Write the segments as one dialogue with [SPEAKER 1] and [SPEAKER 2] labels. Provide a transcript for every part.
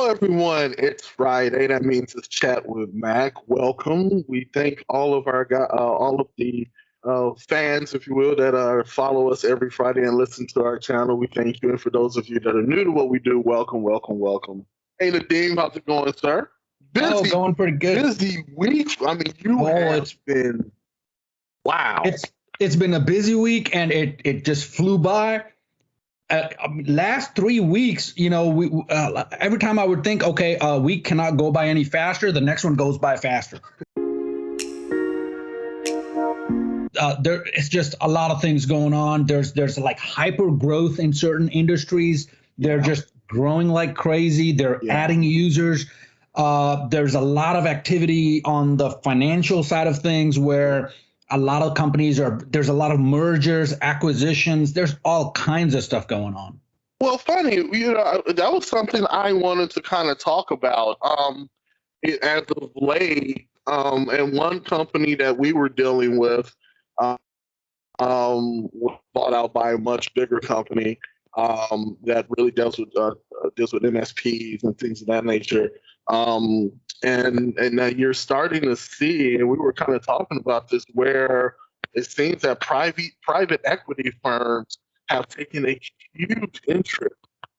[SPEAKER 1] Hello, everyone. It's Friday. That means it's Chat with Mac. Welcome. We thank all of all of the fans, if you will, that follow us every Friday and listen to our channel. We thank you. And for those of you that are new to what we do, welcome, welcome, welcome. Hey, Nadeem, how's it going, sir?
[SPEAKER 2] Going pretty good.
[SPEAKER 1] Busy week. I mean, it's been wow.
[SPEAKER 2] It's been a busy week, and it just flew by. Last 3 weeks, we every time I would think, okay, a week cannot go by any faster, the next one goes by faster. It's just a lot of things going on. There's like hyper growth in certain industries. They're just growing like crazy. They're adding users. There's a lot of activity on the financial side of things where a lot of companies there's a lot of mergers, acquisitions. There's all kinds of stuff going on.
[SPEAKER 1] Well, funny, that was something I wanted to kind of talk about as of late. And one company that we were dealing with was bought out by a much bigger company that really deals with MSPs and things of that nature. And now you're starting to see, and we were kind of talking about this, where it seems that private equity firms have taken a huge interest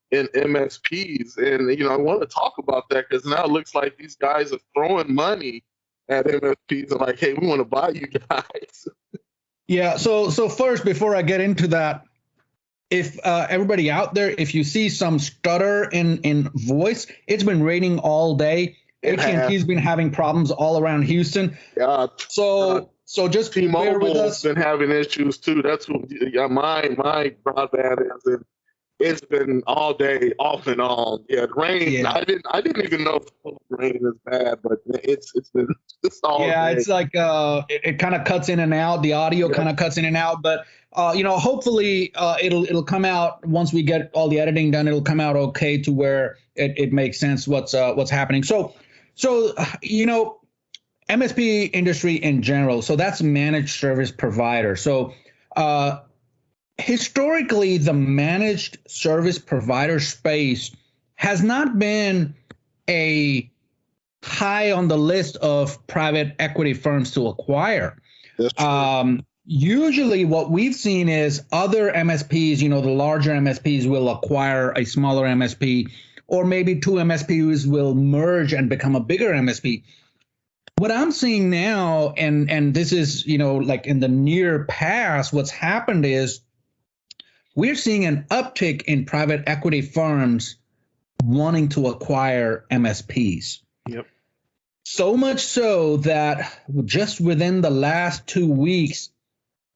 [SPEAKER 1] in MSPs. And, I want to talk about that because now it looks like these guys are throwing money at MSPs and like, hey, we want to buy you guys.
[SPEAKER 2] Yeah. So first, before I get into that, if everybody out there, if you see some stutter in voice, it's been raining all day. AT&T's been having problems all around Houston.
[SPEAKER 1] Yeah.
[SPEAKER 2] So just bear with us.
[SPEAKER 1] T-Mobile's been having issues too. That's what my broadband is, and it's been all day off and on. Yeah, the rain. Yeah. I didn't even know if the rain is bad, but it's been just all day.
[SPEAKER 2] Yeah, it's like it kind of cuts in and out. The audio kind of cuts in and out, but hopefully it'll come out once we get all the editing done. It'll come out okay to where it makes sense what's happening. So MSP industry in general. So that's managed service provider. So historically, the managed service provider space has not been a high on the list of private equity firms to acquire.
[SPEAKER 1] That's true.
[SPEAKER 2] Usually what we've seen is other MSPs, the larger MSPs will acquire a smaller MSP, or maybe two MSPs will merge and become a bigger MSP. What I'm seeing now, and this is, like in the near past, what's happened is we're seeing an uptick in private equity firms wanting to acquire MSPs.
[SPEAKER 1] Yep.
[SPEAKER 2] So much so that just within the last 2 weeks,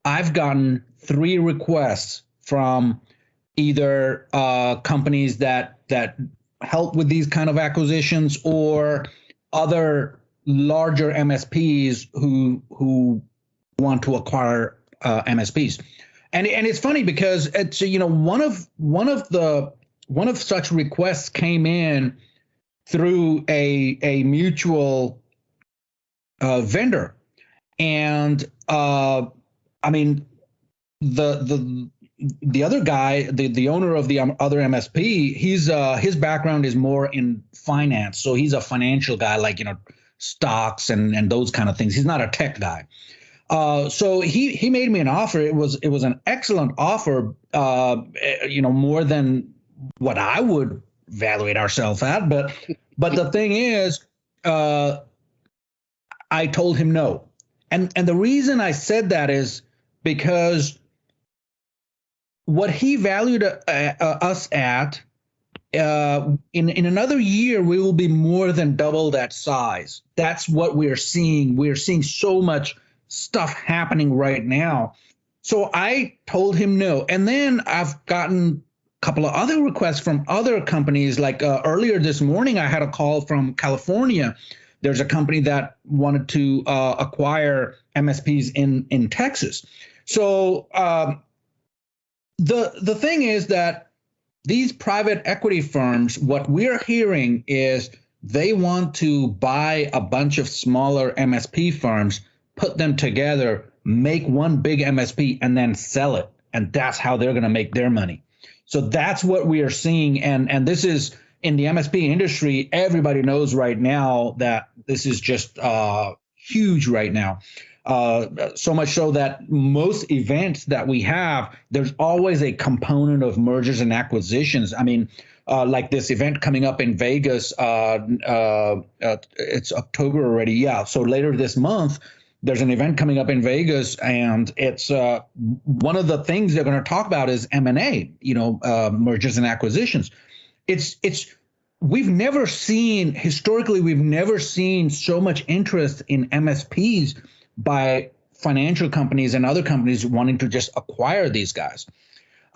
[SPEAKER 2] I've gotten 3 requests from either companies that help with these kind of acquisitions or other larger MSPs who want to acquire MSPs. And it's funny because it's one of such requests came in through a mutual vendor, and I mean the other guy, the owner of the other MSP, his background is more in finance, so he's a financial guy, like stocks and those kind of things. He's not a tech guy. So he made me an offer. It was an excellent offer, more than what I would evaluate ourselves at. But the thing is, I told him no. And the reason I said that is because what he valued us at, in another year, we will be more than double that size. That's what we're seeing. We're seeing so much stuff happening right now. So I told him no. And then I've gotten a couple of other requests from other companies. Like earlier this morning, I had a call from California. There's a company that wanted to acquire MSPs in Texas. So the thing is that these private equity firms, what we're hearing is they want to buy a bunch of smaller MSP firms, put them together, make one big MSP, and then sell it. And that's how they're going to make their money. So that's what we are seeing. And this is, in the MSP industry, everybody knows right now that this is just huge right now. So much so that most events that we have, there's always a component of mergers and acquisitions. I mean, like this event coming up in Vegas, it's October already. Yeah. So later this month, there's an event coming up in Vegas, and it's one of the things they're going to talk about is M&A, mergers and acquisitions. It's we've never seen historically, we've never seen so much interest in MSPs by financial companies and other companies wanting to just acquire these guys.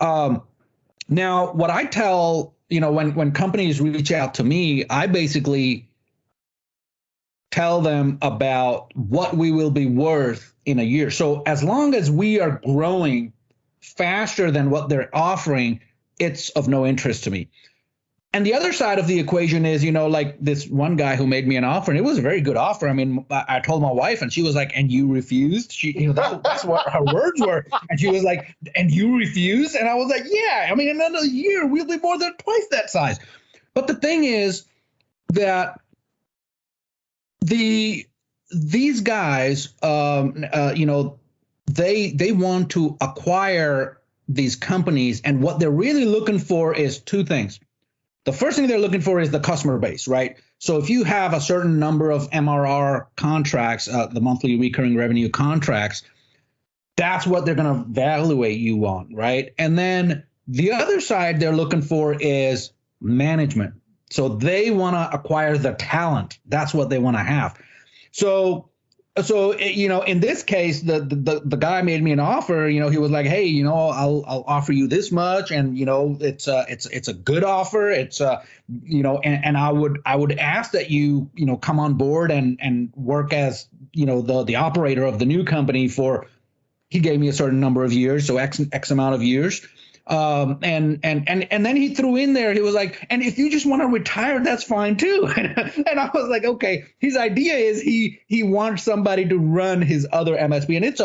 [SPEAKER 2] Now, what I tell, when companies reach out to me, I basically tell them about what we will be worth in a year. So as long as we are growing faster than what they're offering, it's of no interest to me. And the other side of the equation is, like this one guy who made me an offer, and it was a very good offer. I mean, I told my wife, and she was like, "And you refused?" That's what her words were. And she was like, "And you refused?" And I was like, "Yeah. I mean, in another year, we'll be more than twice that size." But the thing is that these guys, they want to acquire these companies, and what they're really looking for is two things. The first thing they're looking for is the customer base, right? So if you have a certain number of MRR contracts, the monthly recurring revenue contracts, that's what they're going to evaluate you on, right? And then the other side they're looking for is management. So they want to acquire the talent. That's what they want to have. So in this case, the guy made me an offer. He was like, "Hey, I'll offer you this much, and it's a good offer. It's and I would ask that you come on board and work as the operator of the new company for." He gave me a certain number of years, so X amount of years. And then he threw in there, he was like, "And if you just want to retire, that's fine too." And I was like, okay, his idea is he wants somebody to run his other MSP, and it's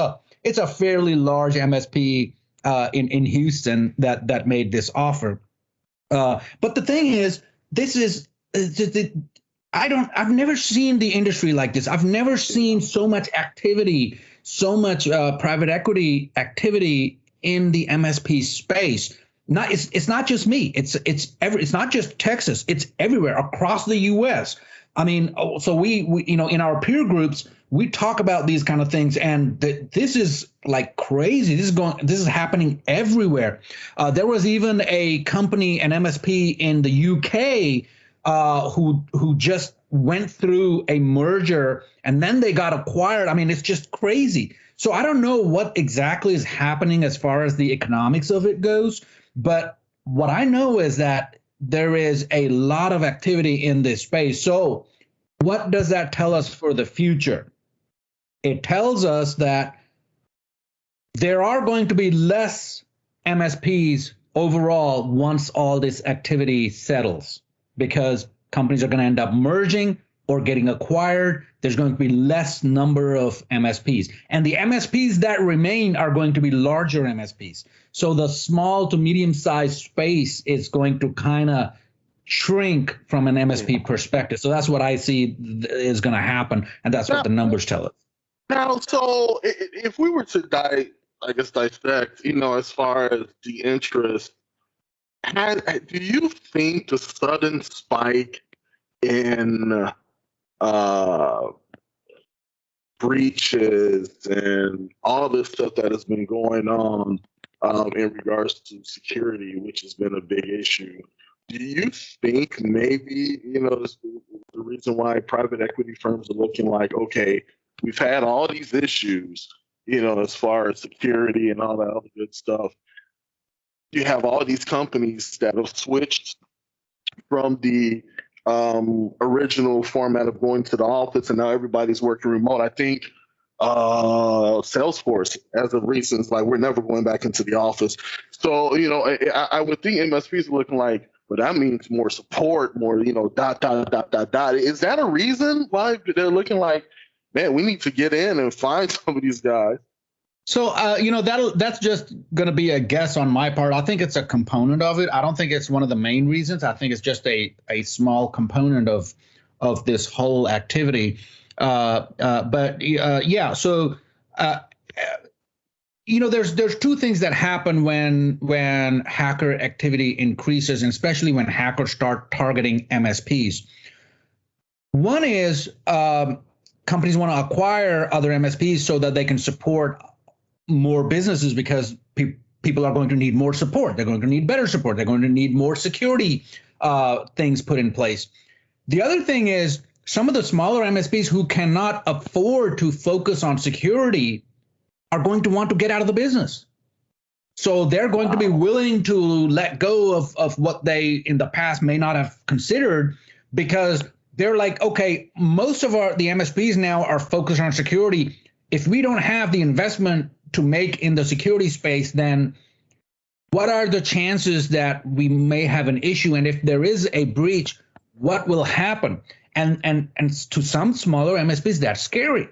[SPEAKER 2] a fairly large MSP in Houston that made this offer. But the thing is, I've never seen the industry like this. I've never seen so much activity, so much private equity activity in the MSP space. It's not just me. It's not just Texas. It's everywhere across the U.S. I mean, so we in our peer groups we talk about these kind of things, and this is like crazy. This is happening everywhere. There was even a company, an MSP in the UK, who just went through a merger and then they got acquired. I mean, it's just crazy. So I don't know what exactly is happening as far as the economics of it goes, but what I know is that there is a lot of activity in this space. So what does that tell us for the future? It tells us that there are going to be less MSPs overall once all this activity settles, because companies are going to end up merging or getting acquired. There's going to be less number of MSPs. And the MSPs that remain are going to be larger MSPs. So the small to medium-sized space is going to kind of shrink from an MSP perspective. So that's what I see is going to happen, and that's what the numbers tell us.
[SPEAKER 1] Now, so if we were to dissect, as far as the interest, do you think the sudden spike in breaches and all this stuff that has been going on in regards to security, which has been a big issue, do you think maybe, the reason why private equity firms are looking like, okay, we've had all these issues, as far as security and all that other good stuff. You have all these companies that have switched from the original format of going to the office, and now everybody's working remote. I think Salesforce, as of recent, is like, we're never going back into the office. So, I would think MSPs are looking like, but that means more support, more, dot, dot, dot, dot, dot. Is that a reason why they're looking like, man, we need to get in and find some of these guys?
[SPEAKER 2] So, that's just going to be a guess on my part. I think it's a component of it. I don't think it's one of the main reasons. I think it's just a small component of this whole activity. But yeah, so uh, there's two things that happen when hacker activity increases, and especially when hackers start targeting MSPs. One is companies want to acquire other MSPs so that they can support more businesses because people are going to need more support. They're going to need better support. They're going to need more security things put in place. The other thing is some of the smaller MSPs who cannot afford to focus on security are going to want to get out of the business. So they're going to be willing to let go of what they in the past may not have considered, because they're like, okay, most of the MSPs now are focused on security. If we don't have the investment to make in the security space, then what are the chances that we may have an issue? And if there is a breach, what will happen? And to some smaller MSPs, that's scary.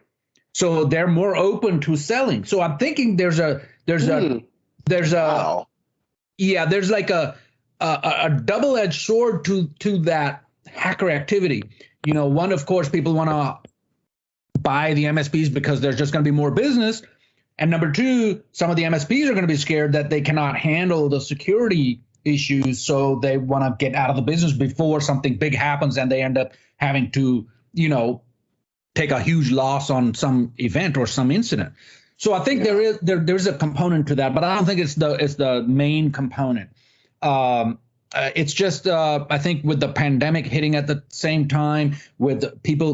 [SPEAKER 2] So they're more open to selling. So I'm thinking there's a
[SPEAKER 1] Wow.
[SPEAKER 2] yeah, there's like a double-edged sword to that hacker activity. One, of course, people want to buy the MSPs because there's just going to be more business. And number two, some of the MSPs are going to be scared that they cannot handle the security issues. So they want to get out of the business before something big happens and they end up having to, take a huge loss on some event or some incident. So I think there's a component to that, but I don't think it's the main component. It's just I think with the pandemic hitting at the same time, with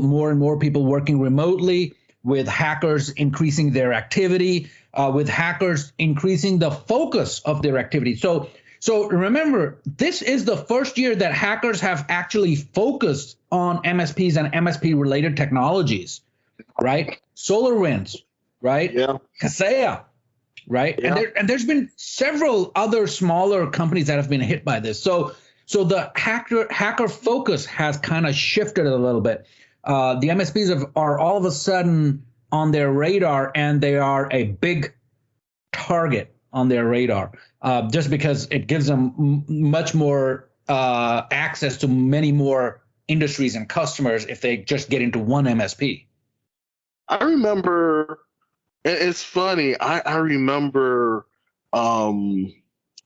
[SPEAKER 2] more and more people working remotely, with hackers increasing their activity, with hackers increasing the focus of their activity. So remember, this is the first year that hackers have actually focused on MSPs and MSP related technologies, right? SolarWinds, right?
[SPEAKER 1] Yeah.
[SPEAKER 2] Kaseya, right?
[SPEAKER 1] Yeah.
[SPEAKER 2] And there's been several other smaller companies that have been hit by this. So the hacker focus has kind of shifted a little bit. The MSPs are all of a sudden on their radar, and they are a big target on their radar, just because it gives them much more access to many more industries and customers if they just get into one MSP.
[SPEAKER 1] I remember, it's funny, I remember we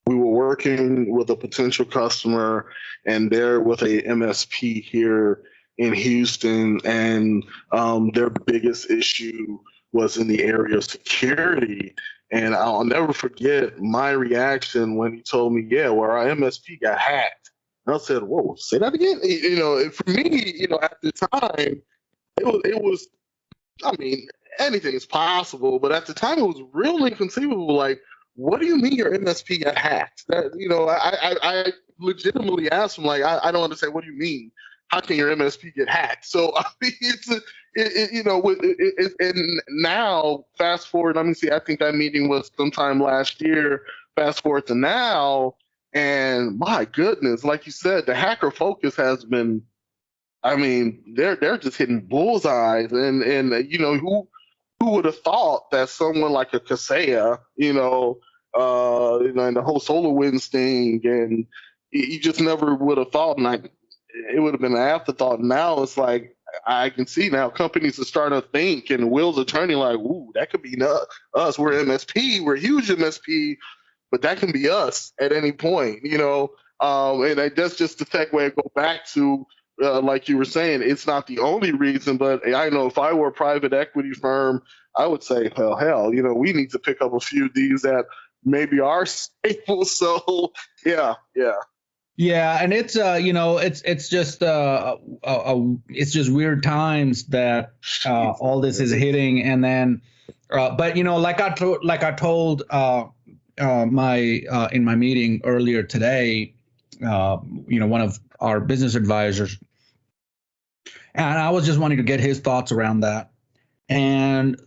[SPEAKER 1] were working with a potential customer, and they're with a MSP here in Houston, and their biggest issue was in the area of security. And I'll never forget my reaction when he told me, yeah, well, our MSP got hacked. And I said, whoa, say that again? For me, at the time, it was, I mean, anything is possible, but at the time it was real inconceivable. Like, what do you mean your MSP got hacked? I legitimately asked him, like, I don't understand. What do you mean? How can your MSP get hacked? So I mean, and now fast forward. Let me see. I think that meeting was sometime last year. Fast forward to now, and my goodness, like you said, the hacker focus has been. I mean, they're just hitting bullseyes, and who would have thought that someone like a Kaseya, and the whole SolarWinds thing, and you just never would have thought, and it would have been an afterthought. Now it's like I can see now companies are starting to think, and wheels are turning. Like, ooh, that could be us. We're MSP, we're a huge MSP, but that can be us at any point, And that's just the segue I go back to. Like you were saying, it's not the only reason, but I know if I were a private equity firm, I would say, hell, we need to pick up a few of these that maybe are stable. So, yeah.
[SPEAKER 2] Yeah, and it's it's just weird times that all this is hitting, and then, but like I told my in my meeting earlier today, one of our business advisors, and I was just wanting to get his thoughts around that. And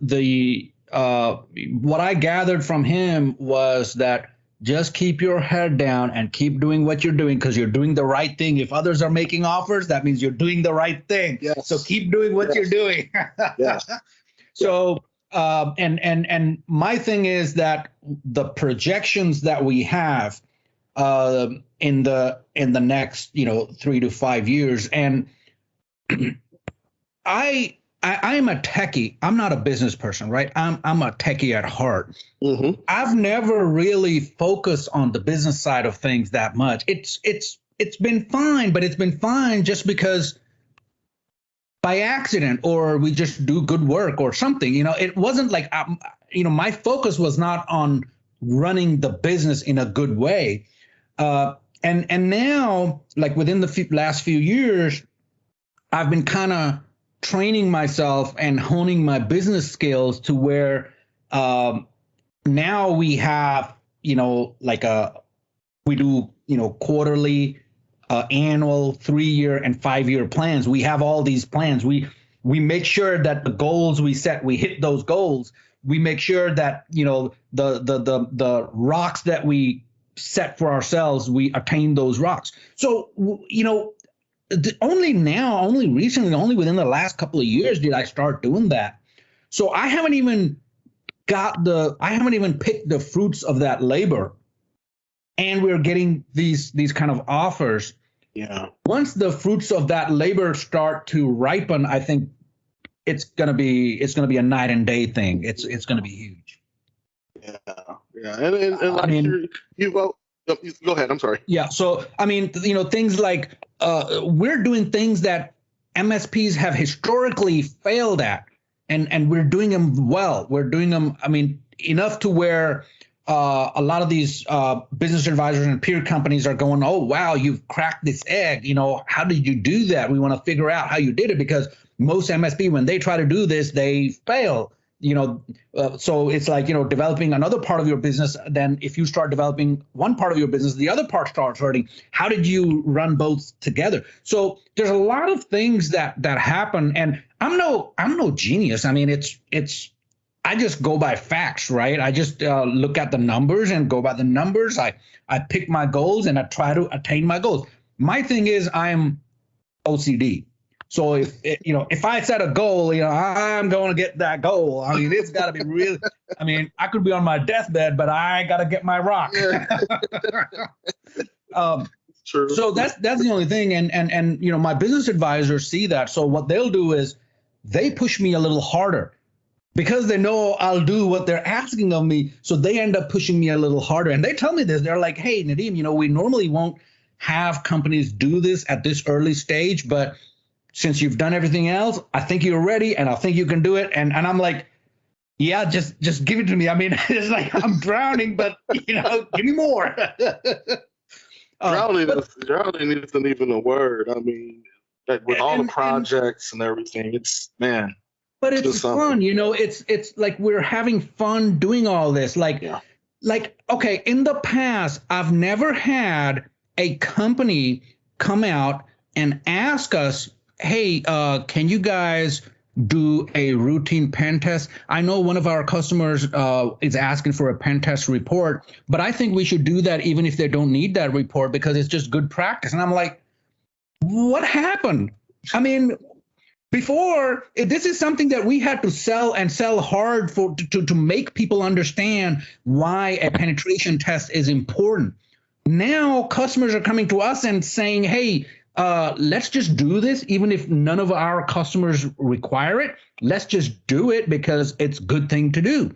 [SPEAKER 2] what I gathered from him was that just keep your head down and keep doing what you're doing, because you're doing the right thing. If others are making offers, that means you're doing the right thing.
[SPEAKER 1] Yes.
[SPEAKER 2] So keep doing what you're doing.
[SPEAKER 1] Yes.
[SPEAKER 2] So And my thing is that the projections that we have in the next 3 to 5 years, and I am a techie. I'm not a business person, right? I'm a techie at heart.
[SPEAKER 1] Mm-hmm.
[SPEAKER 2] I've never really focused on the business side of things that much. It's been fine, but it's been fine just because by accident, or we just do good work or something. It wasn't like my focus was not on running the business in a good way. And now, like within the last few years, I've been kind of training myself and honing my business skills to where now we have, we do, quarterly, annual, 3-year and 5-year plans. We have all these plans. We make sure that the goals we set, we hit those goals. We make sure that, the rocks that we set for ourselves, we attain those rocks. So, only recently, only within the last couple of years did I start doing that. So I haven't even picked the fruits of that labor, and we're getting these kind of offers.
[SPEAKER 1] Yeah.
[SPEAKER 2] Once the fruits of that labor start to ripen, I think it's gonna be a night and day thing. It's gonna be huge.
[SPEAKER 1] Yeah. Yeah. And like go ahead. I'm sorry.
[SPEAKER 2] Yeah. So things like we're doing things that MSPs have historically failed at, and we're doing them well. We're doing them, enough to where a lot of these business advisors and peer companies are going, oh, wow, you've cracked this egg. How did you do that? We want to figure out how you did it, because most MSP, when they try to do this, they fail. So it's like, developing another part of your business. Then if you start developing one part of your business, the other part starts hurting. How did you run both together? So there's a lot of things that happen, and I'm no genius. I just go by facts, right? I just look at the numbers and go by the numbers. I pick my goals and I try to attain my goals. My thing is I'm OCD. So if I set a goal, I'm going to get that goal. It's got to be really. I could be on my deathbed, but I got to get my rock.
[SPEAKER 1] True.
[SPEAKER 2] So that's the only thing, and my business advisors see that. So what they'll do is they push me a little harder, because they know I'll do what they're asking of me. So they end up pushing me a little harder, and they tell me this. They're like, "Hey, Nadeem, we normally won't have companies do this at this early stage, but since you've done everything else, I think you're ready, and I think you can do it." And I'm like, yeah, just give it to me. It's like I'm drowning, but give me more.
[SPEAKER 1] Drowning isn't even a word. Like with all the projects and everything, it's man.
[SPEAKER 2] But it's fun, it's like we're having fun doing all this. Like, okay, in the past, I've never had a company come out and ask us, hey, can you guys do a routine pen test? I know one of our customers is asking for a pen test report, but I think we should do that even if they don't need that report, because it's just good practice. And I'm like, what happened? Before, this is something that we had to sell hard to make people understand why a penetration test is important. Now customers are coming to us and saying, hey, let's just do this, even if none of our customers require it. Let's just do it because it's a good thing to do.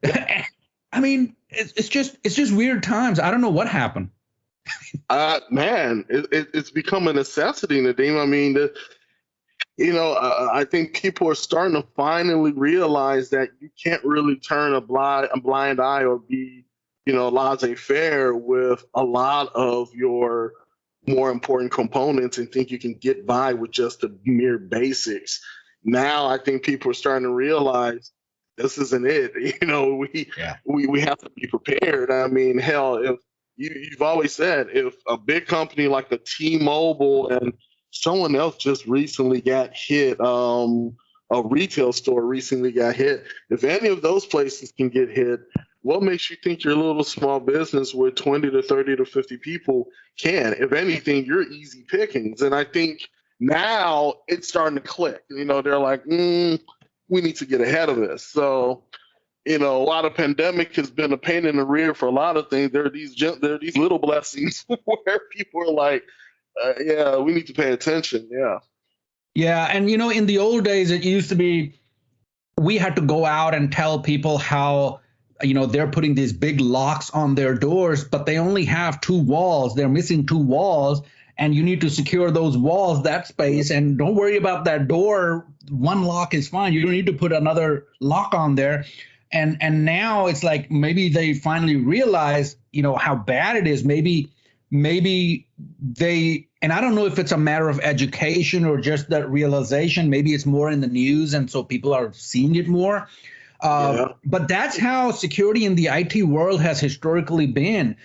[SPEAKER 2] It's just weird times. I don't know what happened.
[SPEAKER 1] Man, it's become a necessity, Nadeem. I think people are starting to finally realize that you can't really turn a blind eye or be, laissez-faire with a lot of your more important components and think you can get by with just the mere basics. Now I think people are starting to realize this isn't it. We have to be prepared. Hell, if you've always said, if a big company like a T-Mobile and someone else just recently got hit, a retail store recently got hit, if any of those places can get hit, what makes you think your little small business with 20 to 30 to 50 people can? If anything, you're easy pickings. And I think now it's starting to click. They're like, we need to get ahead of this. So, a lot of pandemic has been a pain in the rear for a lot of things. There are these little blessings where people are like, yeah, we need to pay attention. Yeah.
[SPEAKER 2] Yeah. And, in the old days, it used to be we had to go out and tell people how, they're putting these big locks on their doors, but they only have two walls. They're missing two walls. And you need to secure those walls, that space, and don't worry about that door. One lock is fine. You don't need to put another lock on there. And now it's like maybe they finally realize, how bad it is. Maybe they, and I don't know if it's a matter of education or just that realization. Maybe it's more in the news, and so people are seeing it more. But that's how security in the IT world has historically been.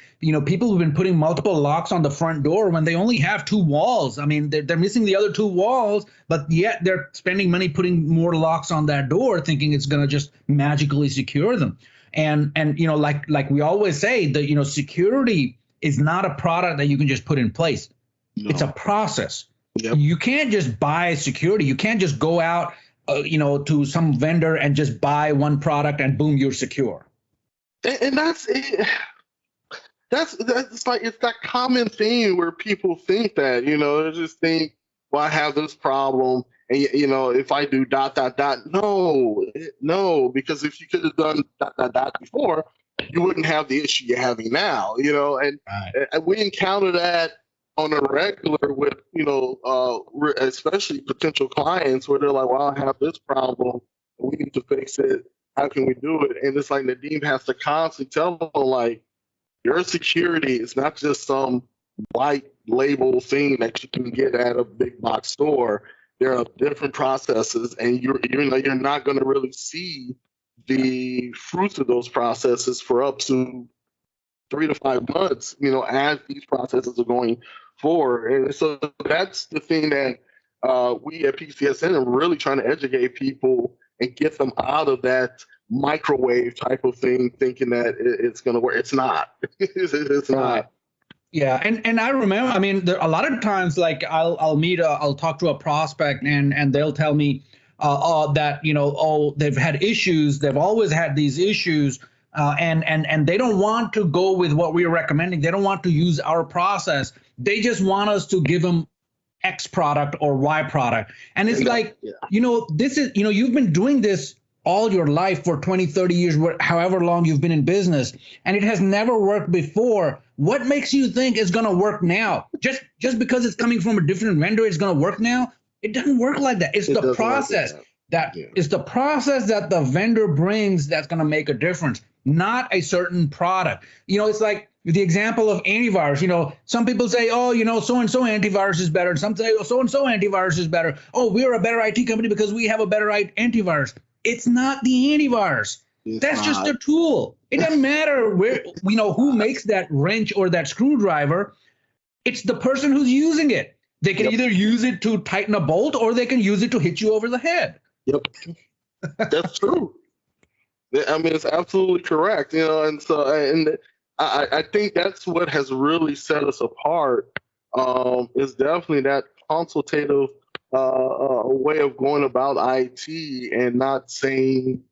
[SPEAKER 2] People have been putting multiple locks on the front door when they only have two walls. I mean, they're missing the other two walls, but yet they're spending money putting more locks on that door, thinking it's going to just magically secure them. And like we always say, that security is not a product that you can just put in place. No. It's a process. Yep. You can't just buy security. You can't just go out to some vendor and just buy one product and boom, you're secure.
[SPEAKER 1] And that's it. That's like, it's that common thing where people think that, they just think, well, I have this problem, and if I do ... No, because if you could have done ... before, you wouldn't have the issue you're having now, and we encounter that on a regular with, especially potential clients where they're like, well, I have this problem, we need to fix it. How can we do it? And it's like Nadeem has to constantly tell them, like, your security is not just some white label thing that you can get at a big box store. There are different processes, and you're not going to really see the fruits of those processes for up to 3 to 5 months, as these processes are going forward. And so that's the thing that we at PCSN are really trying to educate people and get them out of that microwave type of thing, thinking that it's going to work. It's not. It's not.
[SPEAKER 2] Yeah, and I remember, I mean, a lot of times, like I'll talk to a prospect and they'll tell me that they've had issues. They've always had these issues. And they don't want to go with what we're recommending. They don't want to use our process. They just want us to give them X product or Y product. And it's this is, you've been doing this all your life for 20, 30 years, however long you've been in business, and it has never worked before. What makes you think it's going to work now? Just because it's coming from a different vendor, it's going to work now? It doesn't work like that. It's the process. It's the process that the vendor brings that's going to make a difference, not a certain product. It's like the example of antivirus. Some people say, oh, so-and-so antivirus is better. Some say, oh, so-and-so antivirus is better. Oh, we're a better IT company because we have a better antivirus. It's not the antivirus. That's just a tool. It doesn't matter who makes that wrench or that screwdriver. It's the person who's using it. They can either use it to tighten a bolt or they can use it to hit you over the head.
[SPEAKER 1] Yep, that's true. I mean, it's absolutely correct. And so, and I think that's what has really set us apart. Is definitely that consultative way of going about IT and not saying,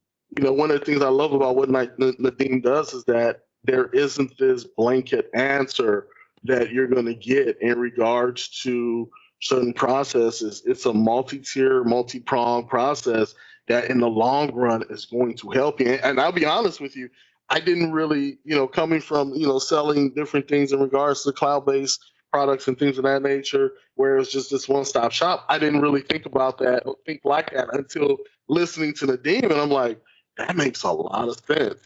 [SPEAKER 1] one of the things I love about what Nadeem does is that there isn't this blanket answer that you're going to get in regards to certain processes. It's a multi-tier, multi-pronged process that in the long run is going to help you. And I'll be honest with you, I didn't really, coming from, selling different things in regards to cloud-based products and things of that nature, where it's just this one-stop shop, I didn't really think about that or think like that until listening to Nadeem, and I'm like, that makes a lot of sense.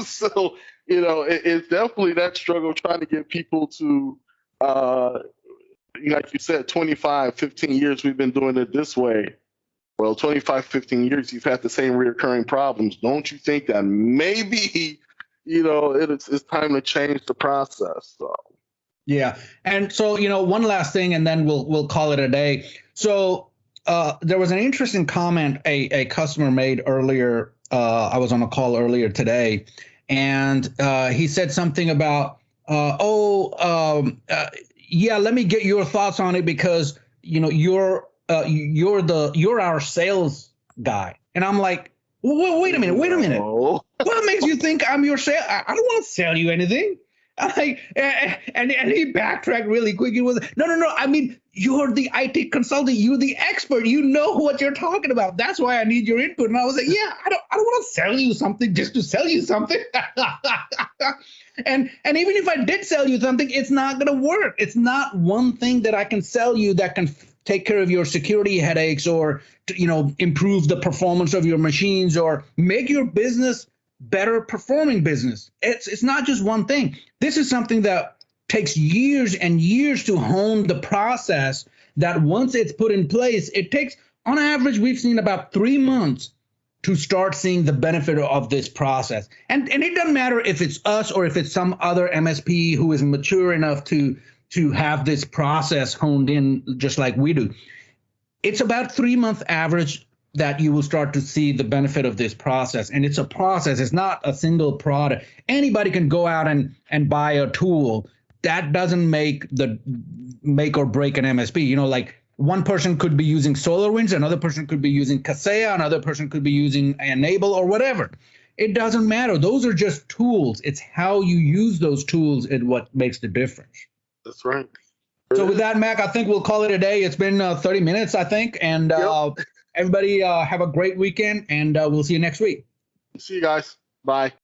[SPEAKER 1] So, it's definitely that struggle trying to get people to, like you said, 25, 15 years we've been doing it this way. Well, 25, 15 years, you've had the same recurring problems. Don't you think that maybe, it's time to change the process? So.
[SPEAKER 2] Yeah. And so, one last thing, and then we'll call it a day. So there was an interesting comment a customer made earlier. I was on a call earlier today, and he said something about, yeah, let me get your thoughts on it because, you're our sales guy. And I'm like, wait a minute.
[SPEAKER 1] No.
[SPEAKER 2] What makes you think I'm your sale? I don't want to sell you anything. And he backtracked really quick. It was no. I mean, you're the IT consultant. You're the expert. You know what you're talking about. That's why I need your input. And I was like, yeah, I don't want to sell you something just to sell you something. and even if I did sell you something, it's not gonna work. It's not one thing that I can sell you that can take care of your security headaches or improve the performance of your machines or make your business better performing business. It's not just one thing. This is something that takes years and years to hone the process, that once it's put in place, it takes, on average, we've seen about 3 months to start seeing the benefit of this process. And it doesn't matter if it's us or if it's some other MSP who is mature enough to have this process honed in just like we do. It's about 3-month average that you will start to see the benefit of this process. And it's a process. It's not a single product. Anybody can go out and buy a tool. That doesn't make or break an MSP. Like one person could be using SolarWinds, another person could be using Kaseya, another person could be using Enable or whatever. It doesn't matter. Those are just tools. It's how you use those tools and what makes the difference.
[SPEAKER 1] That's right.
[SPEAKER 2] So with that, Mac, I think we'll call it a day. It's been 30 minutes, I think. And everybody have a great weekend, and we'll see you next week.
[SPEAKER 1] See you guys. Bye.